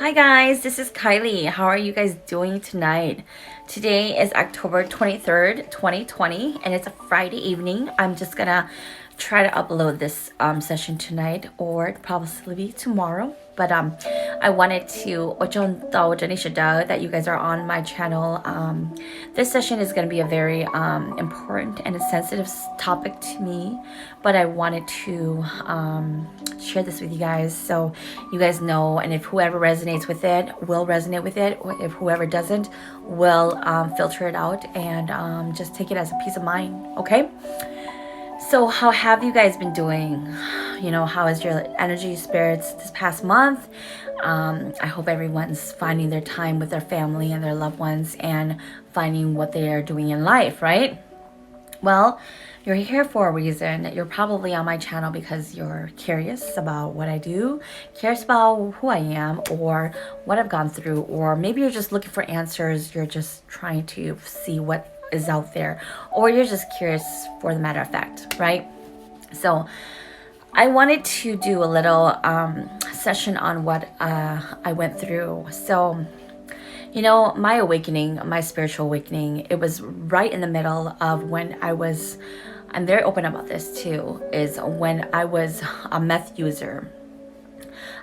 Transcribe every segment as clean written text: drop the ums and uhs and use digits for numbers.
Hi guys, this is Kylie. How are you guys doing tonight? Today is October 23rd, 2020, and it's a Friday evening. I'm just gonna try to upload this session tonight or probably tomorrow. But I wanted to that you guys are on my channel. This session is going to be a very important and a sensitive topic to me, but I wanted to share this with you guys so you guys know, and if whoever resonates with it will resonate with it, or if whoever doesn't will filter it out and just take it as a peace of mind. Okay, so how have you guys been doing? You know, how is your energy, spirits this past month? I hope everyone's finding their time with their family and their loved ones and finding what they are doing in life, right? Well, you're here for a reason. You're probably on my channel because you're curious about what I do, curious about who I am or what I've gone through, or maybe you're just looking for answers. You're just trying to see what is out there, or you're just curious for the matter of fact, right? So I wanted to do a little session on what I went through. So, you know, my awakening, my spiritual awakening, it was right in the middle of when I'm very open about this too, is when I was a meth user.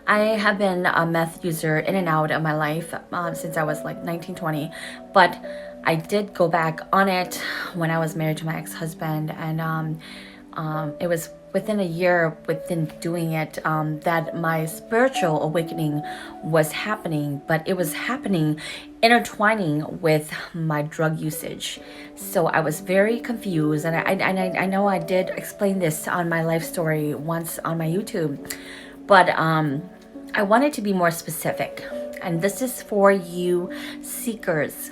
I have been a meth user in and out of my life since I was like 19, 20, but I did go back on it when I was married to my ex-husband, and it was within a year within doing it that my spiritual awakening was happening, but it was happening intertwining with my drug usage. So I was very confused, and I know I did explain this on my life story once on my YouTube, but I wanted to be more specific, and this is for you seekers,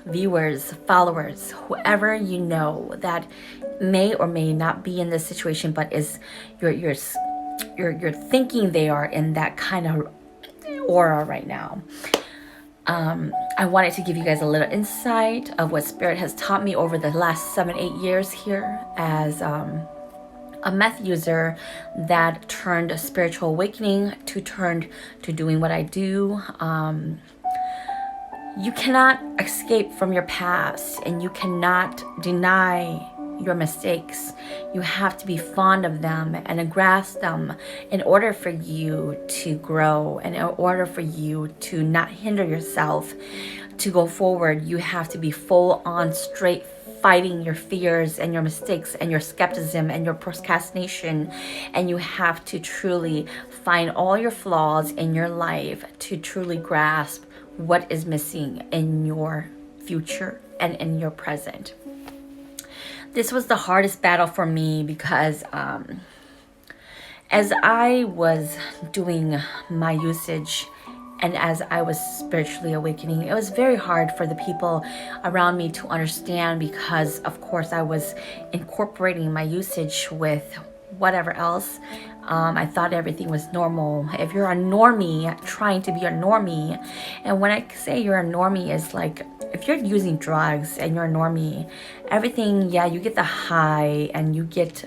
viewers, followers, whoever you know that may or may not be in this situation, but is you're thinking they are in that kind of aura right now. I wanted to give you guys a little insight of what Spirit has taught me over the last 7-8 years here as a meth user that turned a spiritual awakening turned to doing what I do. You cannot escape from your past, and you cannot deny your mistakes. You have to be fond of them and grasp them in order for you to grow, and in order for you to not hinder yourself to go forward. You have to be full on straight fighting your fears and your mistakes and your skepticism and your procrastination, and you have to truly find all your flaws in your life to truly grasp what is missing in your future and in your present. This was the hardest battle for me because as I was doing my usage and as I was spiritually awakening, it was very hard for the people around me to understand, because of course I was incorporating my usage with whatever else. I thought everything was normal. If you're a normie trying to be a normie, and when I say you're a normie, is like if you're using drugs and you're a normie, everything, yeah, you get the high and you get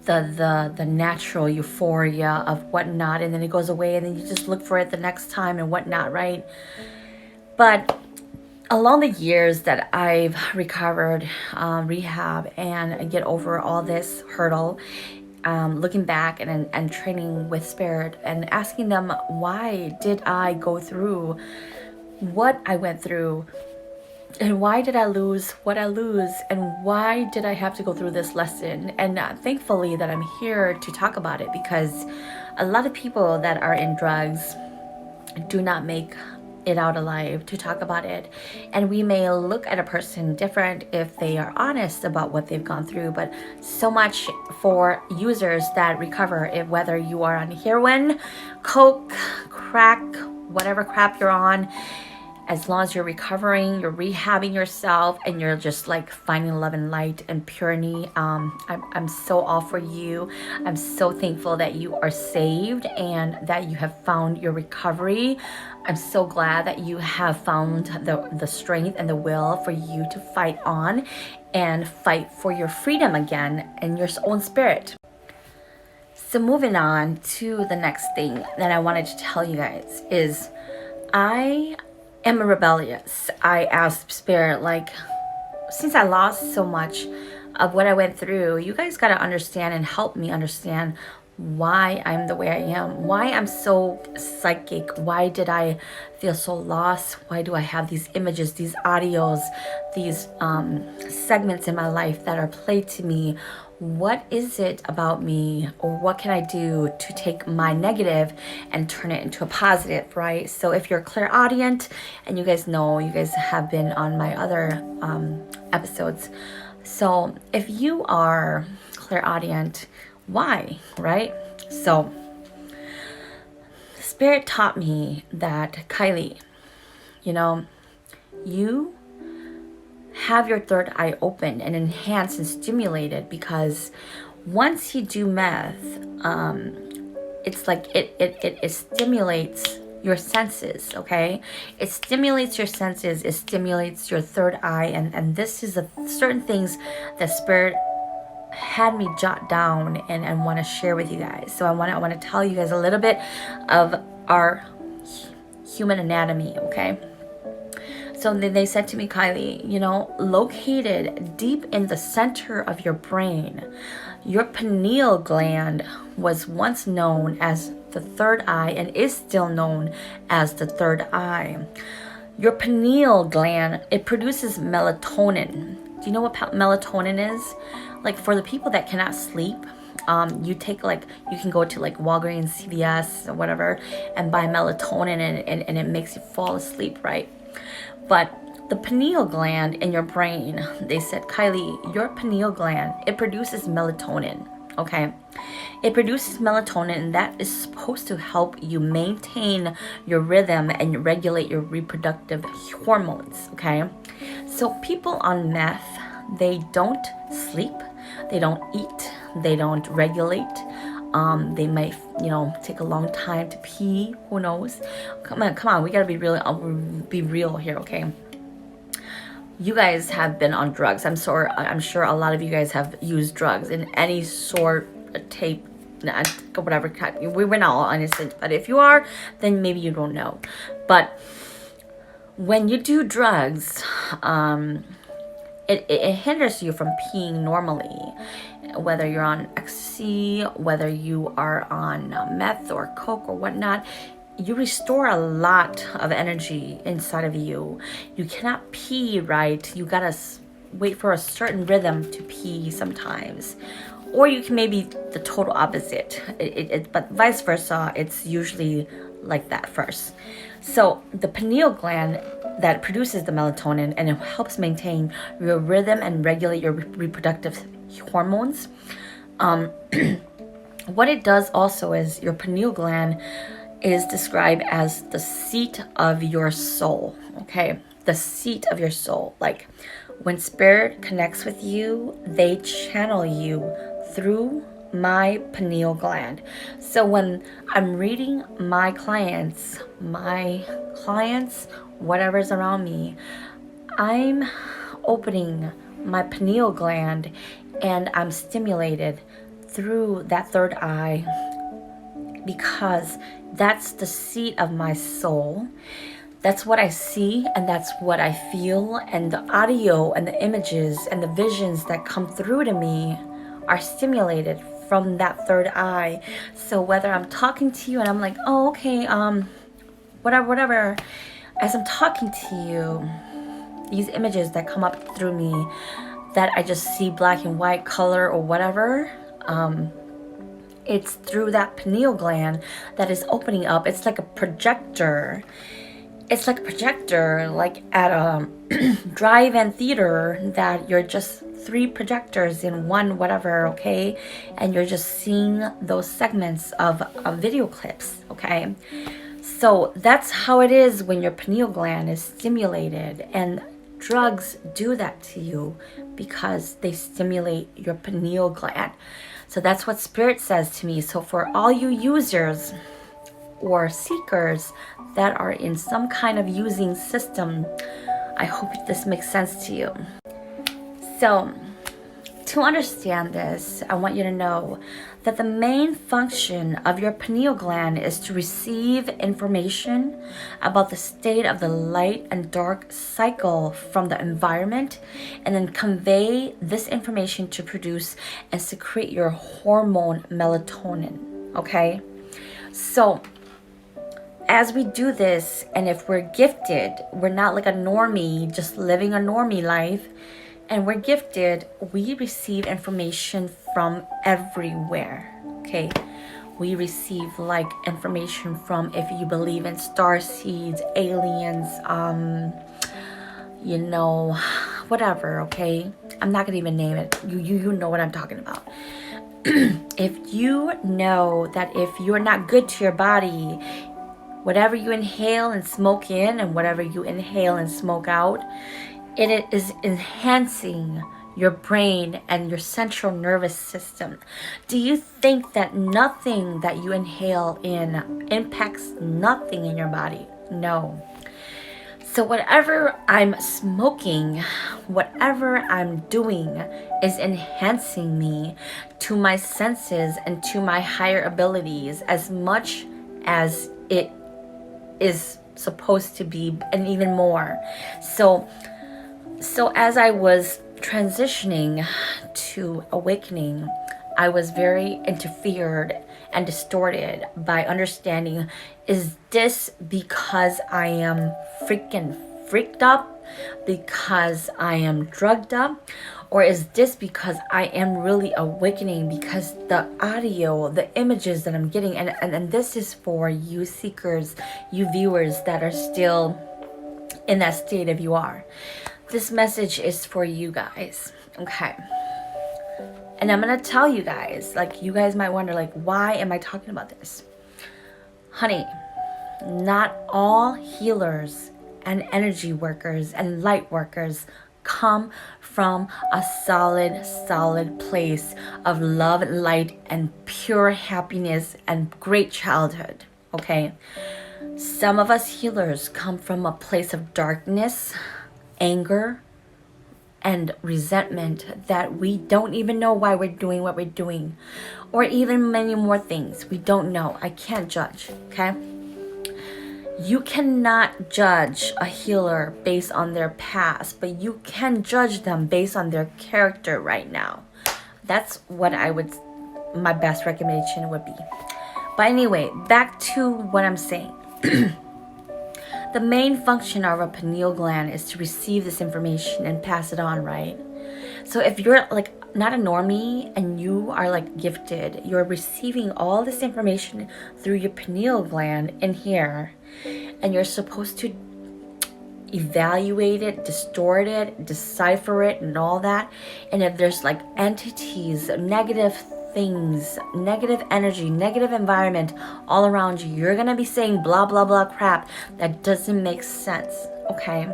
the natural euphoria of whatnot, and then it goes away, and then you just look for it the next time and whatnot, right? But along the years that I've recovered, rehab, and get over all this hurdle, looking back and training with Spirit and asking them, why did I go through what I went through? And why did I lose what I lose? And why did I have to go through this lesson? And thankfully that I'm here to talk about it, because a lot of people that are in drugs do not make it out alive to talk about it. And we may look at a person different if they are honest about what they've gone through, but so much for users that recover, if whether you are on heroin, coke, crack, whatever crap you're on, as long as you're recovering, you're rehabbing yourself, and you're just like finding love and light and purity, I'm so all for you. I'm so thankful that you are saved and that you have found your recovery. I'm so glad that you have found the strength and the will for you to fight on and fight for your freedom again and your own spirit. So moving on to the next thing that I wanted to tell you guys is I am rebellious. I asked Spirit, like, since I lost so much of what I went through, you guys got to understand and help me understand why I'm the way I am, why I'm so psychic, why did I feel so lost, why do I have these images, these audios, these segments in my life that are played to me. What is it about me, or what can I do to take my negative and turn it into a positive, right? So if you're clairaudient, and you guys know, you guys have been on my other episodes. So if you are clairaudient, why, right? So Spirit taught me that, Kylie, you know, you have your third eye open and enhanced and stimulated, because once you do meth, it's like it stimulates your senses, okay? It stimulates your senses, it stimulates your third eye, and this is certain things that Spirit had me jot down and want to share with you guys. So I want to tell you guys a little bit of our human anatomy, okay? So they said to me, Kylie, you know, located deep in the center of your brain, your pineal gland was once known as the third eye and is still known as the third eye. Your pineal gland, it produces melatonin. Do you know what melatonin is? Like, for the people that cannot sleep, you take, like, you can go to like Walgreens, CVS, or whatever, and buy melatonin, and it makes you fall asleep, right? But the pineal gland in your brain, they said, Kylie, your pineal gland, it produces melatonin, okay? It produces melatonin, and that is supposed to help you maintain your rhythm and regulate your reproductive hormones, okay? So people on meth, they don't sleep, they don't eat, they don't regulate. They might, you know, take a long time to pee. Who knows? Come on. We gotta be real here, okay? You guys have been on drugs. I'm sure a lot of you guys have used drugs in any sort of tape, whatever type. We're not all innocent, but if you are, then maybe you don't know. But when you do drugs, it hinders you from peeing normally. Whether you're on ecstasy, whether you are on meth or coke or whatnot, you restore a lot of energy inside of you. You cannot pee right. You gotta wait for a certain rhythm to pee sometimes. Or you can maybe the total opposite. But vice versa, it's usually like that first. So the pineal gland that produces the melatonin, and it helps maintain your rhythm and regulate your reproductive hormones. What it does also is your pineal gland is described as the seat of your soul, okay? The seat of your soul. Like, when Spirit connects with you, they channel you through my pineal gland. So when I'm reading my clients, whatever's around me, I'm opening my pineal gland and I'm stimulated through that third eye, because that's the seat of my soul. That's what I see, and that's what I feel, and the audio and the images and the visions that come through to me are stimulated from that third eye. So whether I'm talking to you and I'm like, oh, okay, whatever, as I'm talking to you, these images that come up through me, that I just see black and white color or whatever, it's through that pineal gland that is opening up. It's like a projector. It's like a projector, like at a drive-in theater, that you're just 3 projectors in one whatever, okay? And you're just seeing those segments of video clips, okay? So that's how it is when your pineal gland is stimulated, and drugs do that to you because they stimulate your pineal gland. So that's what Spirit says to me. So for all you users or seekers that are in some kind of using system, I hope this makes sense to you. So to understand this, I want you to know that the main function of your pineal gland is to receive information about the state of the light and dark cycle from the environment, and then convey this information to produce and secrete your hormone melatonin. Okay? So, as we do this, and if we're gifted, we're not like a normie, just living a normie life, and we're gifted, we receive information from everywhere. Okay, we receive like information from, if you believe in star seeds, aliens, you know, whatever. Okay, I'm not gonna even name it. You know what I'm talking about. If you know that if you're not good to your body, whatever you inhale and smoke in and whatever you inhale and smoke out, it is enhancing your brain and your central nervous system. Do you think that nothing that you inhale in impacts nothing in your body? No. So whatever I'm smoking, whatever I'm doing is enhancing me to my senses and to my higher abilities as much as it is supposed to be, and even more. So as I was transitioning to awakening, I was very interfered and distorted by understanding, is this because I am freaking freaked up, because I am drugged up, or is this because I am really awakening? Because the audio, the images that I'm getting, and this is for you seekers, you viewers that are still in that state if you are. This message is for you guys, okay? And I'm gonna tell you guys, like, you guys might wonder, like, why am I talking about this? Honey, not all healers and energy workers and light workers come from a solid place of love, light, and pure happiness and great childhood, okay? Some of us healers come from a place of darkness, anger, and resentment that we don't even know why we're doing what we're doing, or even many more things we don't know. I can't judge, okay? You cannot judge a healer based on their past, but you can judge them based on their character right now. That's what my best recommendation would be. But anyway, back to what I'm saying. The main function of a pineal gland is to receive this information and pass it on, right? So if you're like not a normie and you are like gifted, you're receiving all this information through your pineal gland in here, and you're supposed to evaluate it, distort it, decipher it, and all that. And if there's like entities, negative things, negative energy, negative environment all around you, you're gonna be saying blah blah blah crap that doesn't make sense, okay?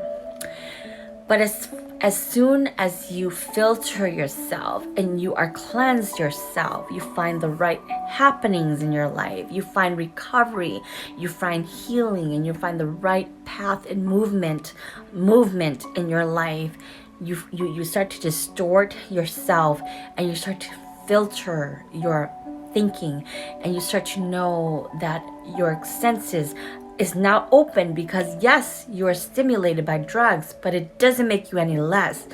But as soon as you filter yourself and you are cleansed yourself, you find the right happenings in your life, you find recovery, you find healing, and you find the right path and movement in your life. You start to distort yourself, and you start to filter your thinking, and you start to know that your senses is now open, because yes, you are stimulated by drugs, but it doesn't make you any less.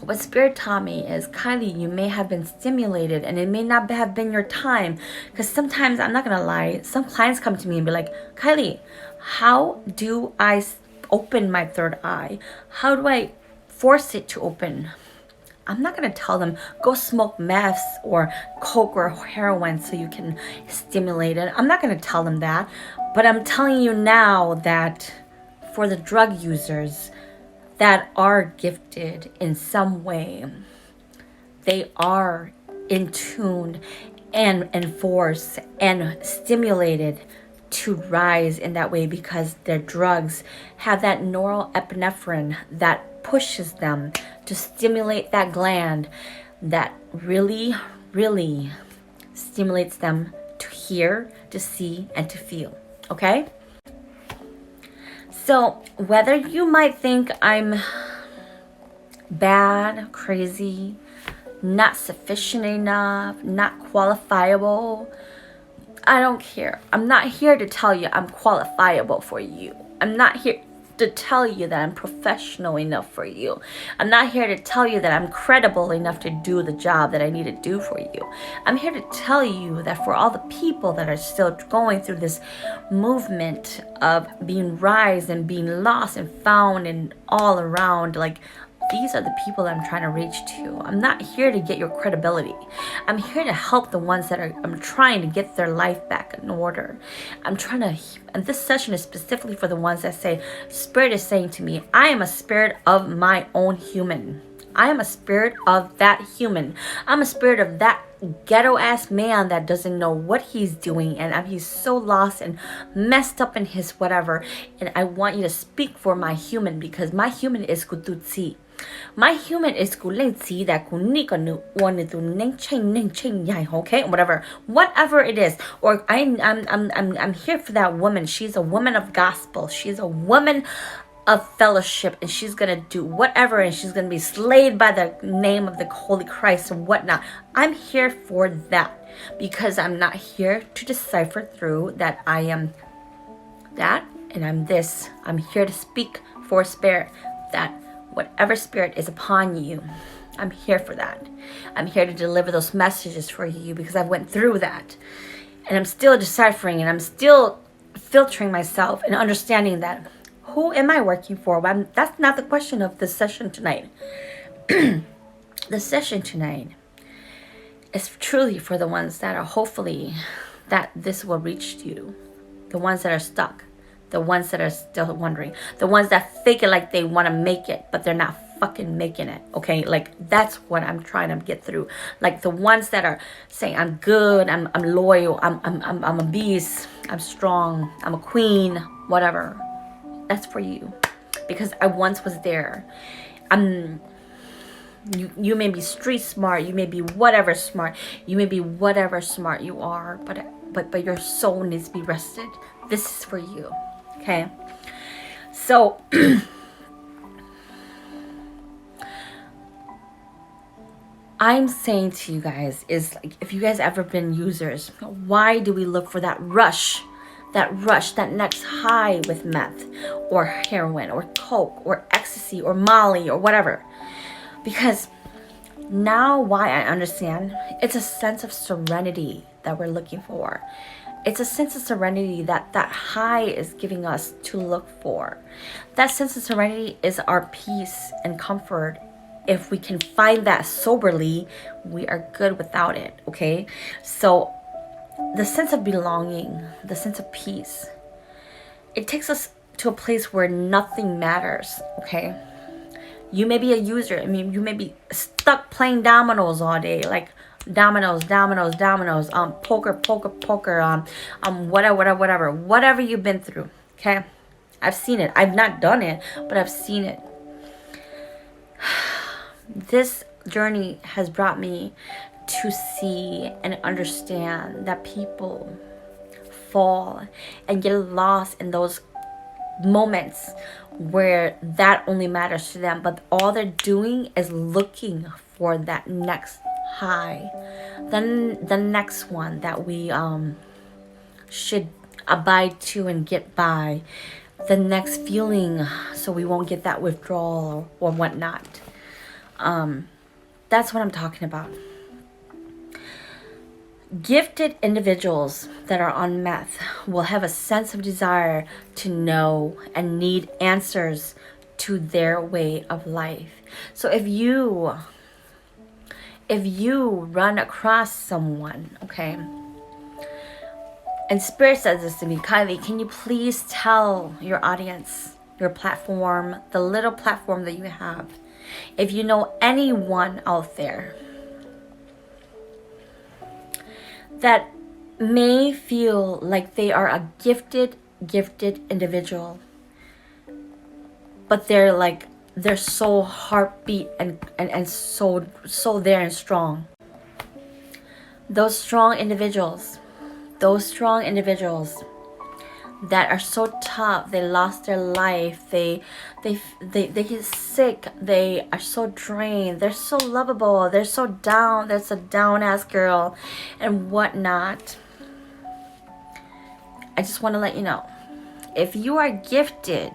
What Spirit taught me is, Kylie, you may have been stimulated and it may not have been your time. Because sometimes, I'm not gonna lie, some clients come to me and be like, Kylie, how do I open my third eye? How do I force it to open? I'm not going to tell them, go smoke meth or coke or heroin so you can stimulate it. I'm not going to tell them that. But I'm telling you now that for the drug users that are gifted in some way, they are in tune and enforced and stimulated to rise in that way, because their drugs have that norepinephrine that pushes them to stimulate that gland that really, really stimulates them to hear, to see, and to feel, okay? So whether you might think I'm bad, crazy, not sufficient enough, not qualifiable. I don't care. I'm not here to tell you I'm qualifiable for you. I'm not here to tell you that I'm professional enough for you. I'm not here to tell you that I'm credible enough to do the job that I need to do for you. I'm here to tell you that for all the people that are still going through this movement of being rise and being lost and found and all around, like, these are the people I'm trying to reach to. I'm not here to get your credibility. I'm here to help the ones that I'm trying to get their life back in order. I'm trying to, and this session is specifically for the ones that say, Spirit is saying to me, I am a spirit of my own human. I am a spirit of that human. I'm a spirit of that ghetto ass man that doesn't know what he's doing, and he's so lost and messed up in his whatever. And I want you to speak for my human, because my human is kututsi. My human is kulensi that kunika nu wanted to ning ching yai, okay, whatever it is. Or I'm here for that woman. She's a woman of gospel. She's a woman of fellowship, and she's gonna do whatever, and she's gonna be slayed by the name of the Holy Christ and whatnot. I'm here for that, because I'm not here to decipher through that I am that and I'm this. I'm here to speak for spirit, that whatever spirit is upon you, I'm here for that. I'm here to deliver those messages for you, because I went through that, and I'm still deciphering, and I'm still filtering myself and understanding that who am I working for? That's not the question of the session tonight. The session tonight is truly for the ones that are hopefully that this will reach you, the ones that are stuck, the ones that are still wondering, the ones that fake it like they want to make it, but they're not fucking making it. Okay, like, that's what I'm trying to get through. Like, the ones that are saying I'm good, I'm loyal, I'm a beast, I'm strong, I'm a queen, whatever. That's for you, because I once was there. You may be street smart, you may be whatever smart, you may be whatever smart you are, but your soul needs to be rested. This is for you. Okay, so I'm saying to you guys is, like, if you guys ever been users, why do we look for that rush, that next high with meth or heroin or coke or ecstasy or Molly or whatever? Because now why I understand, it's a sense of serenity that we're looking for. It's a sense of serenity that high is giving us to look for. That sense of serenity is our peace and comfort. If we can find that soberly, we are good without it, okay? So the sense of belonging, the sense of peace, it takes us to a place where nothing matters, okay? You may be a user. I mean, you may be stuck playing dominoes all day, like dominoes, poker, whatever you've been through, okay? I've seen it. I've not done it, but I've seen it. This journey has brought me to see and understand that people fall and get lost in those moments where that only matters to them, but all they're doing is looking for that next high, then the next one that we should abide to and get by, the next feeling, so we won't get that withdrawal or whatnot. That's what I'm talking about. Gifted individuals that are on meth will have a sense of desire to know and need answers to their way of life. So if you run across someone, okay, and Spirit says this to me, Kylie, can you please tell your audience, your platform, the little platform that you have, if you know anyone out there that may feel like they are a gifted individual, but they're so heartbeat and so there and strong. Those strong individuals, that are so tough. They lost their life. They get sick. They are so drained. They're so lovable. They're so down. There's a down ass girl and whatnot. I just want to let you know, if you are gifted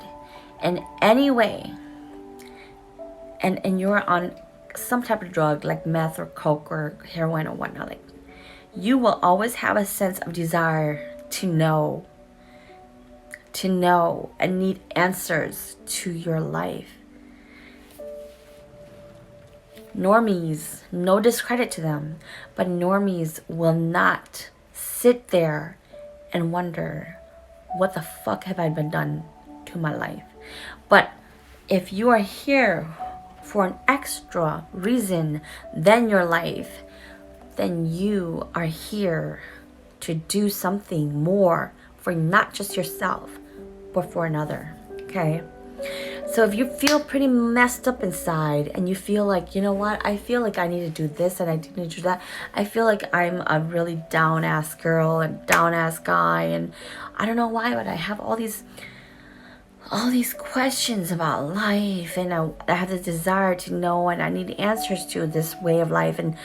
in any way and you're on some type of drug like meth or coke or heroin or whatnot, like, you will always have a sense of desire to know and need answers to your life. Normies, no discredit to them, but normies will not sit there and wonder, what the fuck have I been done to my life? But if you are here for an extra reason than your life, then you are here to do something more for not just yourself, but for another. Okay? So if you feel pretty messed up inside and you feel like, you know what, I feel like I need to do this and I need to do that. I feel like I'm a really down ass girl and down ass guy, and I don't know why, but I have all these questions about life, and I have the desire to know, and I need answers to this way of life, and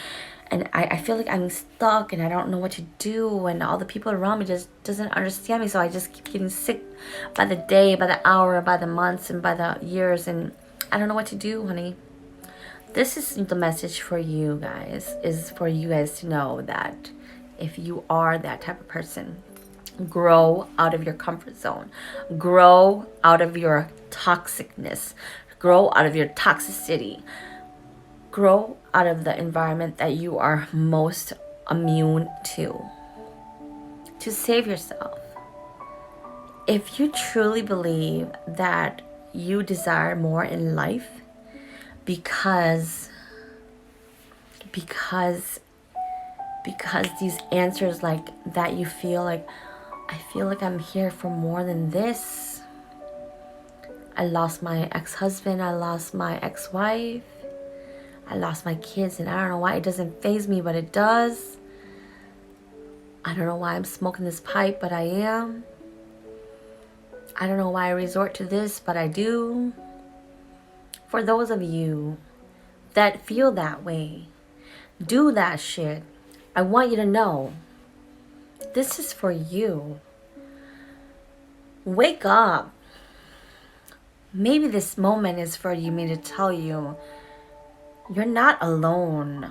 I feel like I'm stuck and I don't know what to do, and all the people around me just doesn't understand me, so I just keep getting sick by the day, by the hour, by the months, and by the years, and I don't know what to do, honey. This is the message for you guys, is for you guys to know that if you are that type of person, grow out of your comfort zone, grow out of your toxicness, grow out of your toxicity, grow out of the environment that you are most immune to save yourself. If you truly believe that you desire more in life because these answers like that, you feel like, I feel like I'm here for more than this. I lost my ex-husband, I lost my ex-wife, I lost my kids, and I don't know why it doesn't faze me, but it does. I don't know why I'm smoking this pipe, but I am. I don't know why I resort to this, but I do. For those of you that feel that way, do that shit. I want you to know, this is for you. Wake up. Maybe this moment is for me to tell you, you're not alone.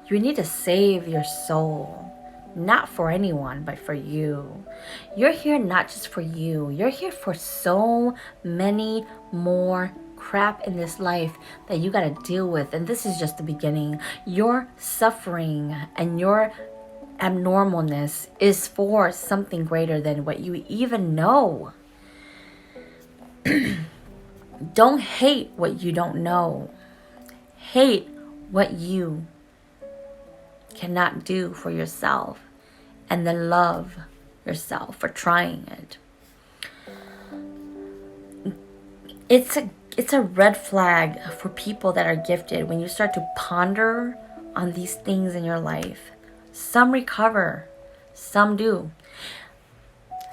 You need to save your soul. Not for anyone, but for you. You're here not just for you. You're here for so many more crap in this life that you got to deal with. And this is just the beginning. Your suffering and your abnormalness is for something greater than what you even know. Don't hate what you don't know. Hate what you cannot do for yourself, and then love yourself for trying it. It's a red flag for people that are gifted when you start to ponder on these things in your life. Some recover, some do.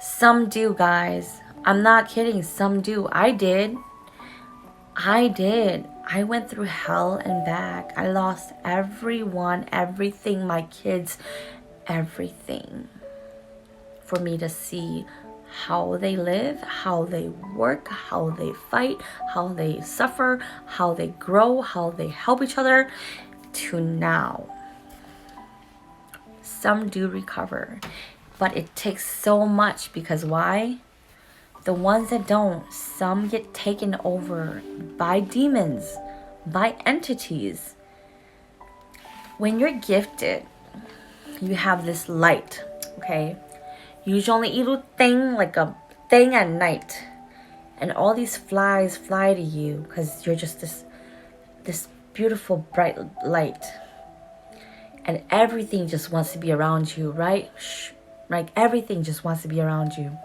Some do, guys. I'm not kidding, some do. I did. I went through hell and back. I lost everyone, everything, my kids, everything. For me to see how they live, how they work, how they fight, how they suffer, how they grow, how they help each other, to now. Some do recover, but it takes so much, because why? The ones that don't, some get taken over by demons, by entities. When you're gifted, you have this light, okay? Usually little thing, like a thing at night. And all these flies fly to you because you're just this beautiful bright light. And everything just wants to be around you, right? Like everything just wants to be around you.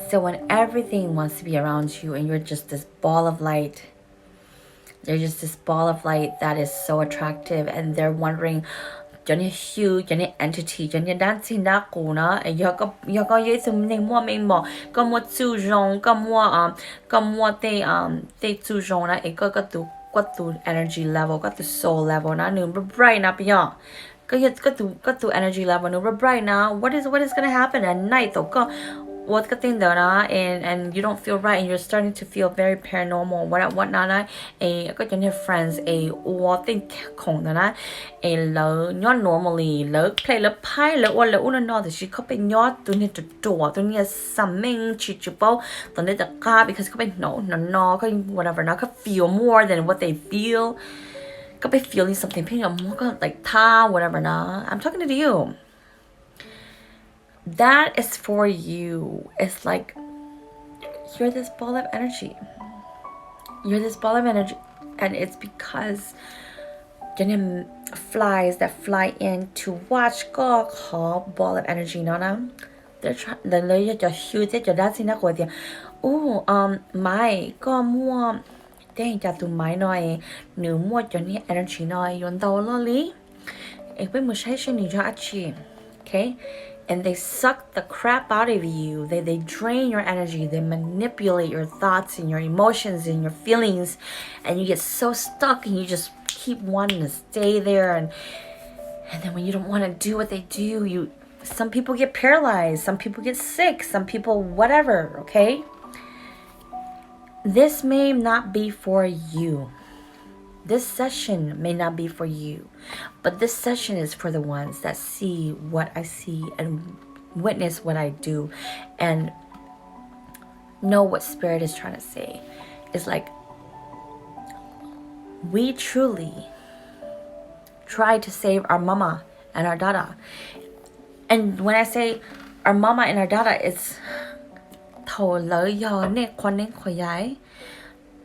So when everything wants to be around you and you're just this ball of light, they're just this ball of light that is so attractive, and they're Johnny Hugh, Johnny Entity, Johnny Dancing Nakuna, and Yoko Yesum name more main more, come what Su Zhong, come what they Su Zhong, a got to energy level, got the soul level, na noon, but bright up young. Got to energy level, no, but bright now. What is gonna happen at night though? What's the thing though, and you don't feel right, and you're starting to feel very paranormal. What not? I got your friends. What think Kong na? Low not normally low play low pie low or low no. She could be not to need to door to need something chichipo. Don't need the car because could be no whatever. Now could feel more than what they feel. Could be feeling something. More like whatever. Nah, I'm talking to you. That is for you. It's like you're this ball of energy. You're this ball of energy, and it's because flies that fly in to watch go call ball of energy. They're trying. They're huge. They're dancing. My go more. They just do my noise. New more Johnny energy noise. You know, lolly. If we must say, okay. And they suck the crap out of you. They drain your energy. They manipulate your thoughts and your emotions and your feelings. And you get so stuck and you just keep wanting to stay there. And then when you don't want to do what they do, some people get paralyzed. Some people get sick. Some people whatever, okay? This may not be for you. This session may not be for you, but this session is for the ones that see what I see and witness what I do and know what Spirit is trying to say. It's like we truly try to save our mama and our dada. And when I say our mama and our dada, it's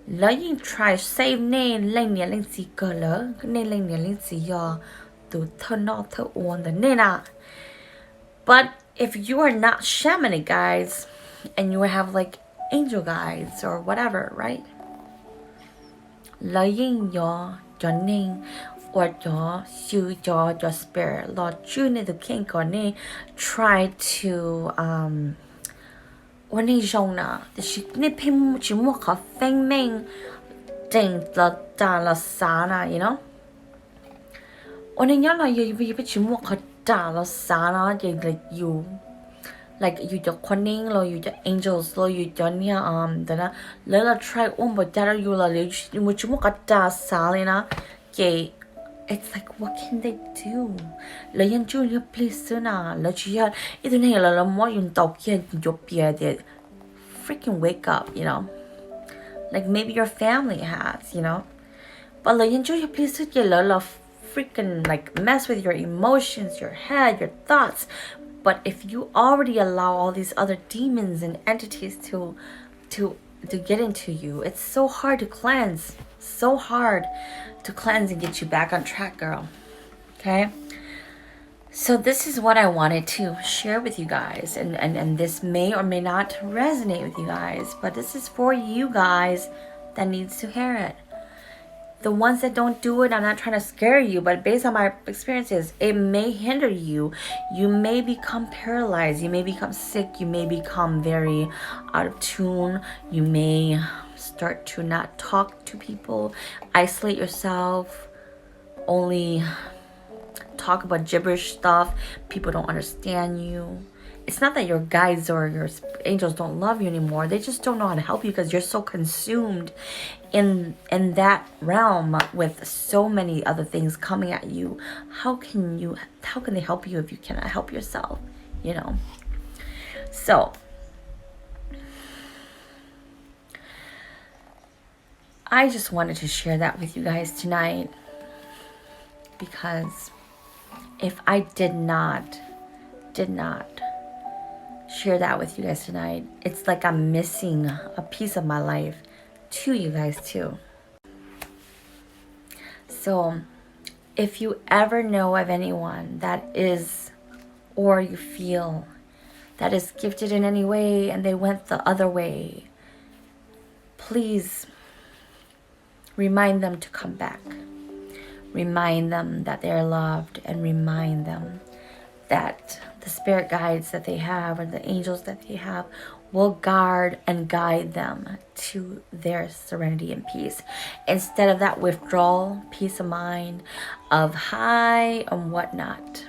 lỡยิ่ง try save เน่ lên lên gì cỡ lỡ เน่ lên gì yo to turn off to on the เน่ but if you are not shamanic guys and you have like angel guides or whatever, right? lỡยิ่ง yo cho nên or cho sư cho spirit lo chư nên tụi khen còn nên try to when giống na, she ne pim chỉ mua cà phê mình định là sa na, you know. When nhớ là you chỉ mua cà là sa na, like you just quanning lo you just angels lo you just nia đó na, lỡ là try but that you là you chỉ mua cà sa na, it's like what can they do? Lỡ yên chú liu please na, lỡ chỉ là ít này là mỗi yung tàu kia chụp bia để freaking wake up, you know. Like maybe your family has, you know. But lỡ yên chú liu please chứ lỡ freaking like mess with your emotions, your head, your thoughts. But if you already allow all these other demons and entities to get into you, it's so hard to cleanse. So hard to cleanse and get you back on track, girl. Okay? So this is what I wanted to share with you guys. And this may or may not resonate with you guys. But this is for you guys that needs to hear it. The ones that don't do it, I'm not trying to scare you. But based on my experiences, it may hinder you. You may become paralyzed. You may become sick. You may become very out of tune. You may start to not talk to people, isolate yourself, only talk about gibberish stuff. People don't understand you. It's not that your guides or your angels don't love you anymore. They just don't know how to help you because you're so consumed in that realm with so many other things coming at you. How can they help you if you cannot help yourself, you know? So I just wanted to share that with you guys tonight, because if I did not share that with you guys tonight, it's like I'm missing a piece of my life to you guys too. So if you ever know of anyone that is, or you feel that is gifted in any way and they went the other way, please remind them to come back. Remind them that they are loved, and remind them that the spirit guides that they have and the angels that they have will guard and guide them to their serenity and peace. Instead of that withdrawal, peace of mind, of high and whatnot.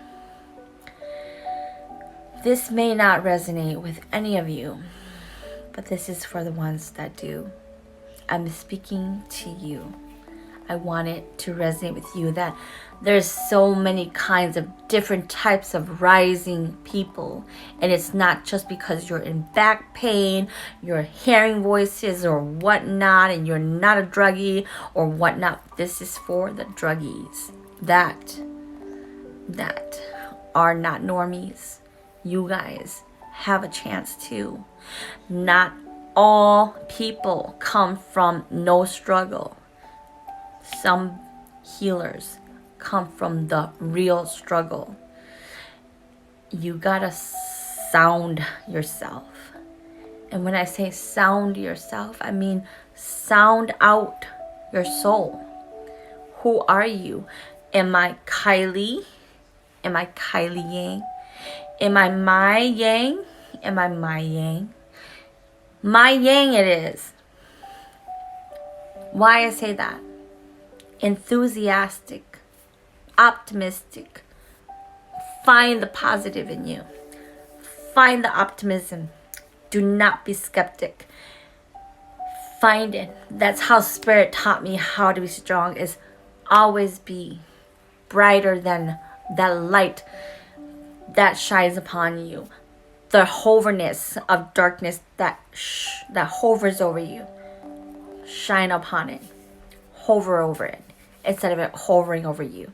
This may not resonate with any of you, but this is for the ones that do. I'm speaking to you. I want it to resonate with you that there's so many kinds of different types of rising people. And it's not just because you're in back pain, you're hearing voices or whatnot, and you're not a druggie or whatnot. This is for the druggies that are not normies. You guys have a chance too. Not all people come from no struggle. Some healers come from the real struggle. You gotta sound yourself. And when I say sound yourself, I mean sound out your soul. Who are you? Am I Kylie? Am I Kylie Yang? Am I my Yang? Am I my Yang? My Yang it is. Why I say that? Enthusiastic, optimistic. Find the positive in you. Find the optimism. Do not be skeptic. Find it. That's how Spirit taught me how to be strong, is always be brighter than that light that shines upon you. The hoverness of darkness that hovers over you. Shine upon it. Hover over it instead of it hovering over you.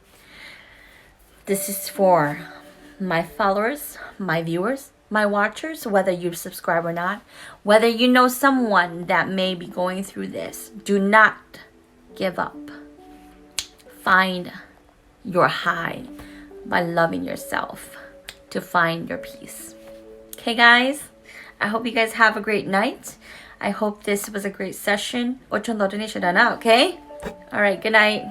This is for my followers, my viewers, my watchers, whether you subscribe or not, whether you know someone that may be going through this. Do not give up. Find your high by loving yourself to find your peace. Okay, guys? I hope you guys have a great night. I hope this was a great session. Okay? All right, good night.